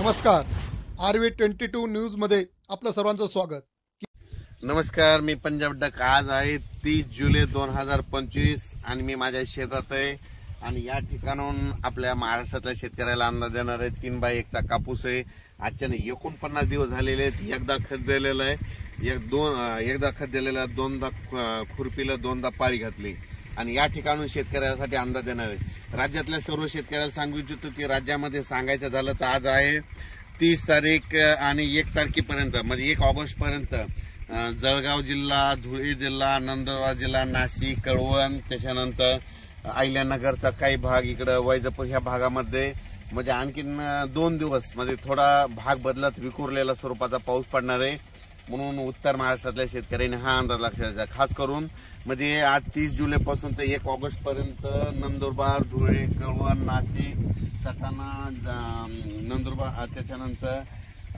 नमस्कार. RV22 news मध्ये आपलं सर्वांचं स्वागत. नमस्कार, मी पंजाब डक. आज आहे 30 जुलै 2025 आणि मी माझ्या शेतात आहे आणि या ठिकाणून आपल्या महाराष्ट्रातल्या शेतकऱ्याला अंदाज देणार आहे. 3x1 चा कापूस आहे. आजच्या 49 दिवस झालेले आहेत. एकदा खत दिलेलं आहे, एकदा खत दिलेलं आहे, दोनदा खुरपीला, दोनदा पाळी घातली आणि या ठिकाणून शेतकऱ्यासाठी अंदाज देणार आहे. राज्यातल्या सर्व शेतकऱ्याला सांगू इच्छितो की राज्यामध्ये सांगायचं झालं तर आज आहे 30 तारीख आणि 1 तारखेपर्यंत म्हणजे 1 ऑगस्ट पर्यंत जळगाव जिल्हा, धुळे जिल्हा, नंदुरबार जिल्हा, नाशिक, कळवण, त्याच्यानंतर अहिल्यानगरचा काही भाग, इकडे वैजापूर ह्या भागामध्ये म्हणजे आणखीन 2 दिवस म्हणजे थोडा भाग बदलत विखुरलेला स्वरूपाचा पाऊस पडणार आहे. म्हणून उत्तर महाराष्ट्रातल्या शेतकऱ्यांनी हा अंदाज लक्षात घ्या. खास करून म्हणजे आज 30 जुलैपासून ते 1 ऑगस्ट पर्यंत नंदुरबार, धुळे, कळवण, नाशिक, सटाणा, नंदुरबार, त्याच्यानंतर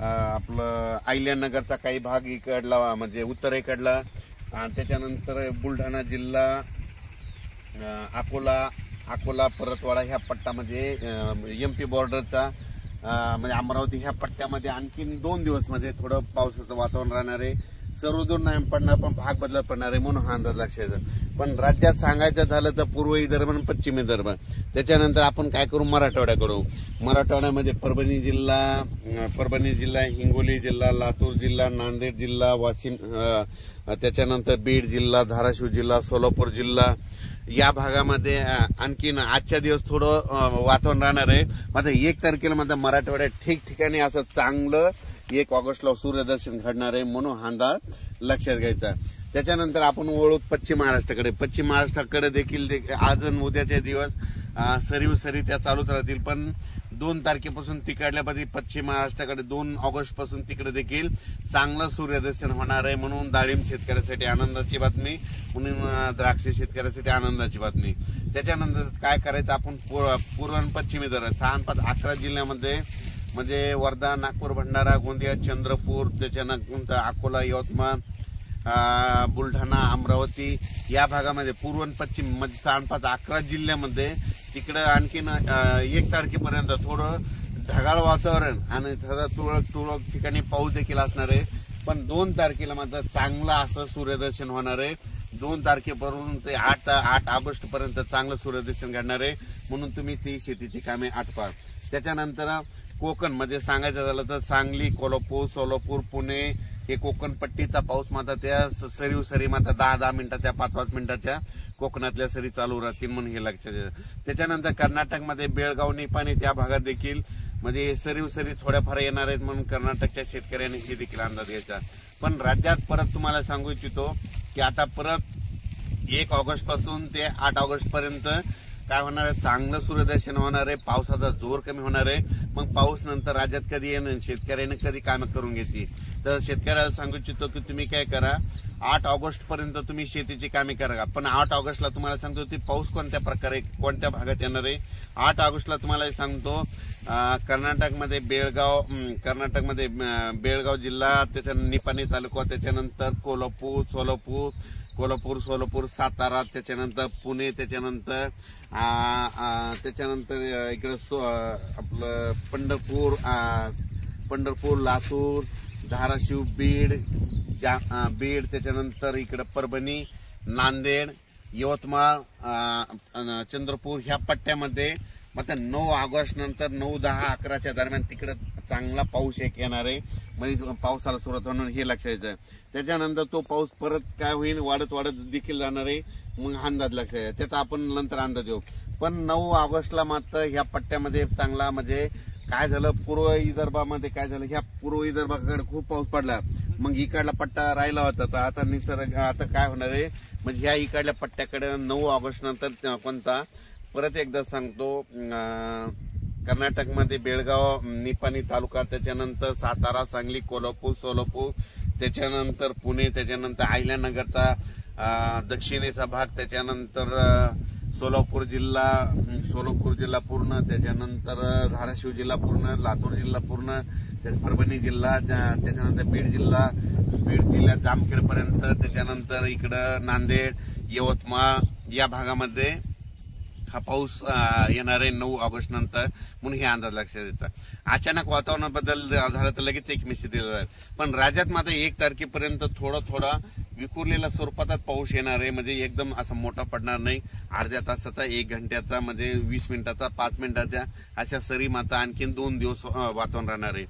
आपलं अहिल्यानगरचा काही भाग इकडला म्हणजे उत्तरेकडला, त्याच्यानंतर बुलढाणा जिल्हा, अकोला, परतवाडा ह्या पट्ट्यामध्ये, MP बॉर्डरचा म्हणजे अमरावती ह्या पट्ट्यामध्ये आणखीन 2 दिवस मध्ये थोडं पावसाचं वातावरण राहणार आहे. सर्वदूर नाही पडणार पण भाग बदलत पडणार आहे म्हणून हा अंदाज लक्षात घ्या. पण राज्यात सांगायचं झालं तर पूर्व विदर्भ आणि पश्चिम विदर्भ, त्याच्यानंतर आपण काय करू, मराठवाड्याकडू. मराठवाड्यामध्ये परभणी जिल्हा, हिंगोली जिल्हा, लातूर जिल्हा, नांदेड जिल्हा, वाशिम, त्याच्यानंतर बीड जिल्हा, धाराशिव जिल्हा, सोलापूर जिल्हा या भागामध्ये आणखीन आजच्या दिवस थोडं वातावरण राहणार आहे. मात्र 1 तारखेला मात्र मराठवाड्यात ठिकठिकाणी असं चांगलं 1 ऑगस्टला सूर्यदर्शन घडणार आहे म्हणून हा अंदाज लक्षात घ्यायचा. त्याच्यानंतर आपण वळू पश्चिम महाराष्ट्राकडे. पश्चिम महाराष्ट्राकडे देखील आज आणि उद्याचे दिवस सरी त्या चालूच राहतील. पण 2 तारखेपासून तिकडल्यामध्ये पश्चिम महाराष्ट्राकडे 2 ऑगस्ट पासून तिकडे देखील चांगलं सूर्यदर्शन होणार आहे म्हणून डाळिंब शेतकऱ्यासाठी आनंदाची बातमी, म्हणून द्राक्ष शेतकऱ्यासाठी आनंदाची बातमी. त्याच्यानंतर काय करायचं, आपण पूर्व आणि पश्चिम विदर्भ 6-5-11 जिल्ह्यामध्ये म्हणजे वर्धा, नागपूर, भंडारा, गोंदिया, चंद्रपूर, त्याच्यानंतर अकोला, यवतमाळ, बुलढाणा, अमरावती या भागामध्ये पूर्व आणि पश्चिम म्हणजे 6-5-11 जिल्ह्यामध्ये तिकडे आणखीन 1 तारखेपर्यंत थोडं ढगाळ वातावरण आणि तुरळक ठिकाणी पाऊस देखील असणार आहे. पण 2 तारखेला मात्र चांगलं असं सूर्यदर्शन होणार आहे. 2 तारखेपासून ते 8 ऑगस्ट पर्यंत चांगलं सूर्यदर्शन घडणार आहे म्हणून तुम्ही ती शेतीची कामे आटपा. त्याच्यानंतर कोकण म्हणजे सांगायचं झालं तर सांगली, कोल्हापूर, सोलापूर, पुणे हे कोकण पट्टीचा पाऊस मात्र त्या सरी मात्र 10-10 मिनिटाच्या 5-5 मिनिटाच्या कोकणातल्या सरी चालू राहतील म्हणून हे लक्षात द्या. त्याच्यानंतर कर्नाटकमध्ये बेळगाव, निपाणी त्या भागात देखील म्हणजे सरी थोड्याफार येणार आहेत म्हणून कर्नाटकच्या शेतकऱ्यांनी हे देखील अंदाज घ्यायचा. पण राज्यात परत तुम्हाला सांगू इच्छितो की आता परत 1 ऑगस्ट पासून ते 8 ऑगस्ट पर्यंत काय होणार आहे, चांगलं सूर्यदर्शन होणार आहे, पावसाचा जोर कमी होणार आहे. मग पाऊस नंतर राज्यात कधी येणार, शेतकऱ्यांनी कधी कामं करून घेतली. तर शेतकऱ्याला सांगू इच्छितो की तुम्ही काय करा, 8 ऑगस्ट पर्यंत तुम्ही शेतीची कामे करा. पण 8 ऑगस्टला तुम्हाला सांगतो की पाऊस कोणत्या प्रकारे कोणत्या भागात येणार आहे. 8 ऑगस्टला तुम्हाला सांगतो कर्नाटकमध्ये बेळगाव जिल्हा, त्याच्यानंतर निपाणी तालुका, त्याच्यानंतर कोल्हापूर, सोलापूर, सातारा, त्याच्यानंतर पुणे, त्याच्यानंतर इकडे आपलं पंढरपूर, लातूर, धाराशिव, बीड, त्याच्यानंतर इकडे परभणी, नांदेड, यवतमाळ, चंद्रपूर ह्या पट्ट्यामध्ये मात्र 9 ऑगस्ट नंतर 9-10-11च्या दरम्यान तिकडे चांगला पाऊस एक येणार आहे म्हणजे पावसाला सुरुवात होणार हे लक्षात घ्यायचं. त्याच्यानंतर तो पाऊस परत काय होईल, वाढत देखील जाणार आहे मग अंदाज लक्षात घ्या. त्याचा आपण नंतर अंदाज येऊ. पण 9 ऑगस्टला मात्र ह्या पट्ट्यामध्ये चांगला म्हणजे काय झालं, पूर्व विदर्भामध्ये काय झालं, ह्या पूर्व विदर्भाकडे खूप पाऊस पडला मग इकडला पट्टा राहिला होता. तर आता निसर्ग आता काय होणार आहे म्हणजे ह्या इकडल्या पट्ट्याकडे 9 ऑगस्ट नंतर कोणता परत एकदा सांगतो, कर्नाटकमध्ये बेळगाव, निपाणी तालुका, त्याच्यानंतर सातारा, सांगली, कोल्हापूर, सोलापूर, त्याच्यानंतर पुणे, त्याच्यानंतर अहिल्यानगरचा दक्षिणेचा भाग, त्याच्यानंतर सोलापूर जिल्हा पूर्ण, त्याच्यानंतर धाराशिव जिल्हा पूर्ण, लातूर जिल्हा पूर्ण, परभणी जिल्हा, त्याच्यानंतर बीड जिल्हा जामखेडपर्यंत, त्याच्यानंतर इकडं नांदेड, यवतमाळ या भागामध्ये हा पाऊस येणार आहे 9 ऑगस्ट नंतर म्हणून हे अंदाज लक्षात येतात. अचानक वातावरणात बदल झाला तर लगेच एक मेसेज दिला जाईल. पण राज्यात मात्र 1 तारखेपर्यंत थोडा विखुरलेल्या स्वरूपात पाऊस येणार आहे. म्हणजे एकदम असा मोठा पडणार नाही. अर्ध्या तासाचा, 1 घंट्याचा, म्हणजे 20 मिनिटाचा, 5 मिनिटाच्या अशा सरी मात्र आणखीन 2 दिवस वातावरण राहणार आहे.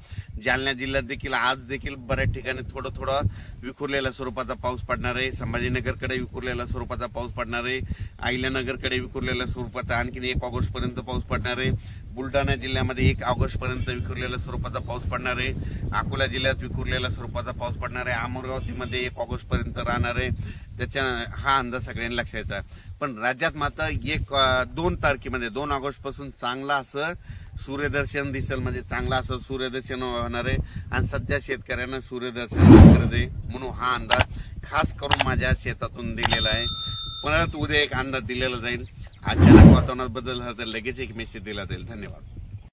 जालना जिल्ह्यात देखील आज देखील बऱ्याच ठिकाणी थोडा विखुरलेल्या स्वरूपाचा पाऊस पडणार आहे. संभाजीनगरकडे विखुरलेल्या स्वरूपाचा पाऊस पडणार आहे. अहिल्यानगरकडे विखुरलेल्या स्वरूपाचा आणखीन 1 ऑगस्ट पर्यंत पाऊस पडणार आहे. बुलढाणा जिल्ह्यामध्ये 1 ऑगस्ट पर्यंत विखुरलेल्या स्वरूपाचा पाऊस पडणार आहे. अकोला जिल्ह्यात विखुरलेल्या स्वरूपाचा पाऊस पडणार आहे. अमरावतीमध्ये 1 ऑगस्ट पर्यंत राहणार आहे. त्याच्या हा अंदाज सगळ्यांनी लक्षात घ्यायचा. पण राज्यात मात्र 2 तारखेमध्ये 2 ऑगस्ट पासून चांगला असं सूर्यदर्शन दिसेल. म्हणजे चांगला असं सूर्यदर्शन होणार आहे. आणि सध्या शेतकऱ्यांना सूर्यदर्शन गरज आहे म्हणून हा अंदाज खास करून माझ्या शेतातून दिलेला आहे. परत उद्या एक अंदाज दिलेला जाईल. अचानक वातावरणात बदल झाला तर लगेच एक मेसेज दिला जाईल. धन्यवाद.